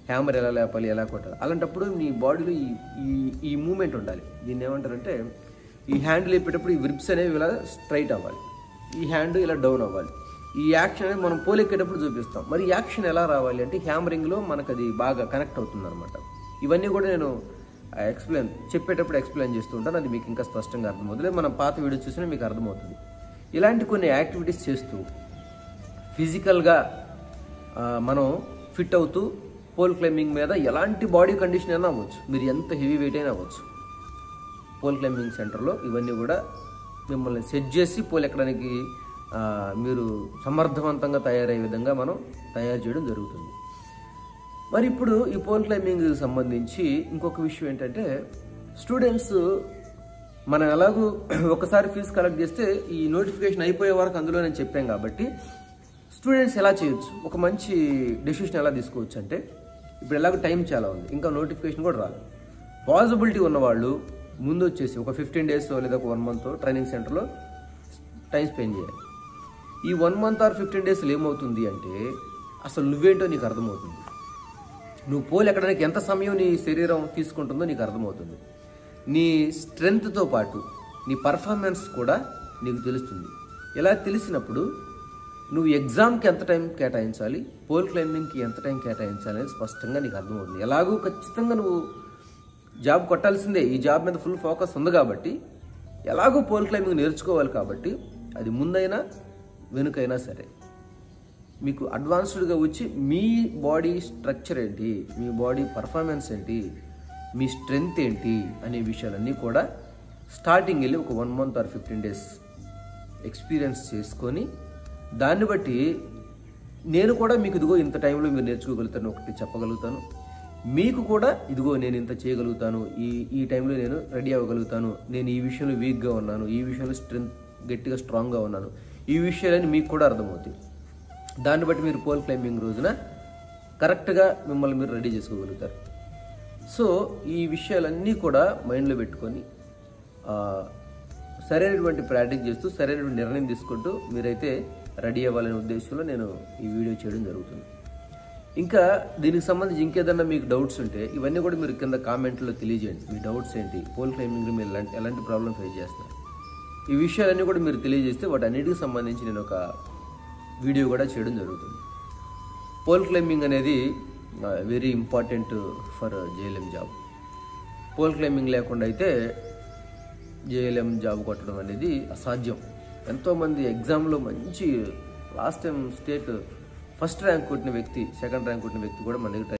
Hammer ఎలా లేపాలి, ఎలా కొట్టాలి. అలాంటప్పుడు నీ బాడీలో ఈ మూమెంట్ ఉండాలి. దీన్ని ఏమంటారంటే, ఈ హ్యాండ్ లేపేటప్పుడు ఈ విరిప్స్ అనేవి ఇలా స్ట్రైట్ అవ్వాలి, ఈ హ్యాండ్ ఇలా డౌన్ అవ్వాలి. ఈ యాక్షన్ అనేది మనం పోలెక్కేటప్పుడు చూపిస్తాం. మరి యాక్షన్ ఎలా రావాలి అంటే హ్యామరింగ్లో మనకు అది బాగా కనెక్ట్ అవుతుంది అనమాట. ఇవన్నీ కూడా నేను చెప్పేటప్పుడు ఎక్స్ప్లెయిన్ చేస్తూ ఉంటాను. అది మీకు ఇంకా స్పష్టంగా అర్థమవుతుంది. మనం పాత వీడియో చూసినా మీకు అర్థమవుతుంది. ఇలాంటి కొన్ని యాక్టివిటీస్ చేస్తూ ఫిజికల్గా మనం ఫిట్ అవుతూ పోల్ క్లైంబింగ్ మీద ఎలాంటి బాడీ కండిషన్ అయినా అవ్వచ్చు, మీరు ఎంత హెవీ వెయిట్ అయినా అవ్వచ్చు. పోల్ క్లైంబింగ్ సెంటర్లో ఇవన్నీ కూడా మిమ్మల్ని సెట్ చేసి పోల్ ఎక్కడానికి మీరు సమర్థవంతంగా తయారయ్యే విధంగా మనం తయారు చేయడం జరుగుతుంది. మరి ఇప్పుడు ఈ పోల్ క్లైంబింగ్ సంబంధించి ఇంకొక విషయం ఏంటంటే, స్టూడెంట్స్ మనం ఎలాగూ ఒకసారి ఫీజు కలెక్ట్ చేస్తే ఈ నోటిఫికేషన్ అయిపోయే వరకు అందులో నేను చెప్పాను కాబట్టి స్టూడెంట్స్ ఎలా చేయొచ్చు, ఒక మంచి డెసిషన్ ఎలా తీసుకోవచ్చు అంటే, ఇప్పుడు ఎలాగో టైం చాలా ఉంది, ఇంకా నోటిఫికేషన్ కూడా రాదు. పాసిబిలిటీ ఉన్నవాళ్ళు ముందు వచ్చేసి ఒక 15 days లేదా ఒక 1 month ట్రైనింగ్ సెంటర్లో టైం స్పెండ్ చేయాలి. ఈ 1 month or 15 days ఏమవుతుంది అంటే, అసలు నువ్వేంటో నీకు అర్థమవుతుంది. నువ్వు పోల్ ఎక్కడానికి ఎంత సమయం నీ శరీరం తీసుకుంటుందో నీకు అర్థమవుతుంది. నీ స్ట్రెంగ్త్తో పాటు నీ పర్ఫార్మెన్స్ కూడా నీకు తెలుస్తుంది. ఇలా తెలిసినప్పుడు నువ్వు ఎగ్జామ్కి ఎంత టైం కేటాయించాలి, పోల్ క్లైంబింగ్కి ఎంత టైం కేటాయించాలి అనేది స్పష్టంగా నీకు అర్థమవుతుంది. ఎలాగూ ఖచ్చితంగా నువ్వు జాబ్ కొట్టాల్సిందే, ఈ జాబ్ మీద ఫుల్ ఫోకస్ ఉంది కాబట్టి, ఎలాగో పోల్ క్లైంబింగ్ నేర్చుకోవాలి కాబట్టి, అది ముందైనా వెనుకైనా సరే మీకు అడ్వాన్స్డ్గా వచ్చి మీ బాడీ స్ట్రక్చర్ ఏంటి, మీ బాడీ పర్ఫార్మెన్స్ ఏంటి, మీ స్ట్రెంగ్త్ ఏంటి అనే విషయాలన్నీ కూడా స్టార్టింగ్ వెళ్ళి ఒక 1 month or 15 days ఎక్స్పీరియన్స్ చేసుకొని, దాన్ని బట్టి నేను కూడా మీకు ఇదిగో ఇంత టైంలో మీరు నేర్చుకోగలుగుతాను ఒకటి చెప్పగలుగుతాను, మీకు కూడా ఇదిగో నేను ఇంత చేయగలుగుతాను, ఈ టైంలో నేను రెడీ అవ్వగలుగుతాను, నేను ఈ విషయంలో వీక్గా ఉన్నాను, ఈ విషయంలో గట్టిగా స్ట్రాంగ్గా ఉన్నాను, ఈ విషయాలని మీకు కూడా అర్థమవుతాయి. దాన్ని బట్టి మీరు పోల్ క్లైంబింగ్ రోజున కరెక్ట్గా మిమ్మల్ని మీరు రెడీ చేసుకోగలుగుతారు. సో ఈ విషయాలన్నీ కూడా మైండ్లో పెట్టుకొని సరైనటువంటి ప్రాక్టీస్ చేస్తూ సరైనటువంటి నిర్ణయం తీసుకుంటూ మీరైతే రెడీ అవ్వాలనే ఉద్దేశంలో నేను ఈ వీడియో చేయడం జరుగుతుంది. ఇంకా దీనికి సంబంధించి ఇంకేదన్నా మీకు డౌట్స్ ఉంటే ఇవన్నీ కూడా మీరు కింద కామెంట్లో తెలియజేయండి. మీ డౌట్స్ ఏంటి, పోల్ క్లైంబింగ్లో మీరు ఎలాంటి ప్రాబ్లం ఫేస్ చేస్తారు, ఈ విషయాలన్నీ కూడా మీరు తెలియజేస్తే వాటన్నిటికి సంబంధించి నేను ఒక వీడియో కూడా చేయడం జరుగుతుంది. పోల్ క్లైంబింగ్ అనేది very important for JLM job. Pole climbing లేకుండా అయితే JLM జాబ్ కొట్టడం అనేది అసాధ్యం. ఎంతోమంది ఎగ్జామ్లో మంచి last time state first rank కొట్టిన వ్యక్తి, సెకండ్ ర్యాంక్ కొట్టిన వ్యక్తి కూడా మన దగ్గర